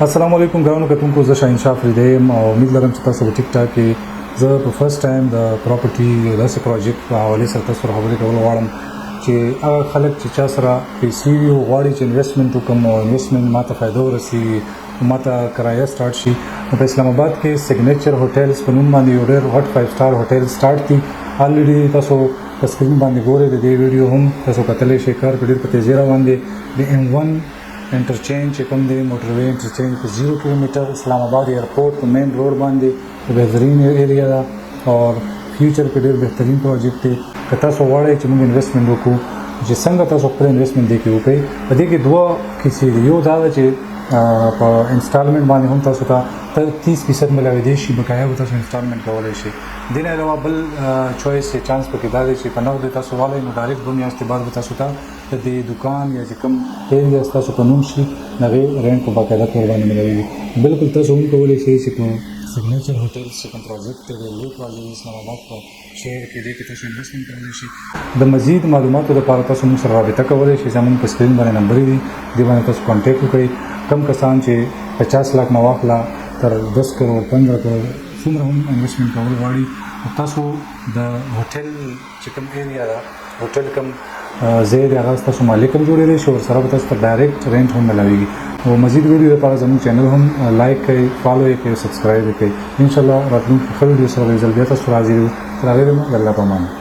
السلام علیکم ګرانو کتونکو زه شاهین شاه فریدی یم او امید لرم چې تاسو په ټیک ټاک کې زه په فرست ټایم د پراپرټي یو داسې پروجیکټ په حوالې سره تاسو سره خبرې کول غواړم چې هغه خلک چې چا سره پیسې وي او غواړي چې انویسټمنټ وکړم او انویسټمنټ ماته فایده ورسي ماته کرایه سټارټ شي نو په اسلام آباد کې سیګنیچر هوټلز په نوم باندې یو ډېر غټ 5 سټار هوټل سټارټ دي الریډي تاسو په سکرین باندې ګورئ د دې ویډیو هم تاسو کتلی شئ کار په ډېر په تیزۍ روان دی د M1 انټرچینج چې کوم دی موټروي انټرچینج په 0 کیلومتر اسلام آباد ایرپورټ په مین روډ باندې په بهترین ایریا ده او فیوچر کې ډېر بهترین پروجیکټ دی که تاسو غواړئ چې موږ انویسټمنټ وکړو چې څنګه تاسو خپل انویسټمنټ دی کې وکړئ په دې کې دوه کیسې دي یو دا ده چې په انسټالمنټ باندې هم تاسو ته 30% ملاویدې شي بقایا به تاسو انسټالمنټ کولی شي دې نه علاوه بل چویس یا چانس پکې دا دی چې په نغدو تاسو والی نو ډایرکټ 2 میاشتې بعد به تاسو ته د دې دوکان یا چې کوم ایریا ستاسو په نوم شي د هغې رینټ په باقاعده طور باندې ملاویږي بالکل تاسو هم کولی شئ چې په سیګنیچر هوټلز چې کوم پروجیکټ دی د لیک والي اسلام آباد په شهر کې دی کې تاسو انویسټمنټ کولی شي د مزید معلوماتو لپاره تاسو موږ سره رابطه کولی شئ زموږ په سکرین باندې نمبر دي دې باندې تاسو کانټیکټ وکړئ کم کسان چې 50 लाख نه واخله تر 10 کروڑ 15 کروڑ څومره هم انویسټمنټ کول غواړي تاسو د هوټل چې کوم ایریا ده هوټل کوم ځای دی هغه ستاسو مالک هم جوړېدی شي ورسره به تاسو ته ډایرکټ رینټ هم ملاویږي او مزید ویډیو لپاره زموږ چینل هم لایک کړئ فالو یې کړئ سبسکرایب یې کړئ انشاءالله راتلونکي ښه ویډیو سره به یو ځل بیا تاسو راځي تر هغې دمه د الله په امان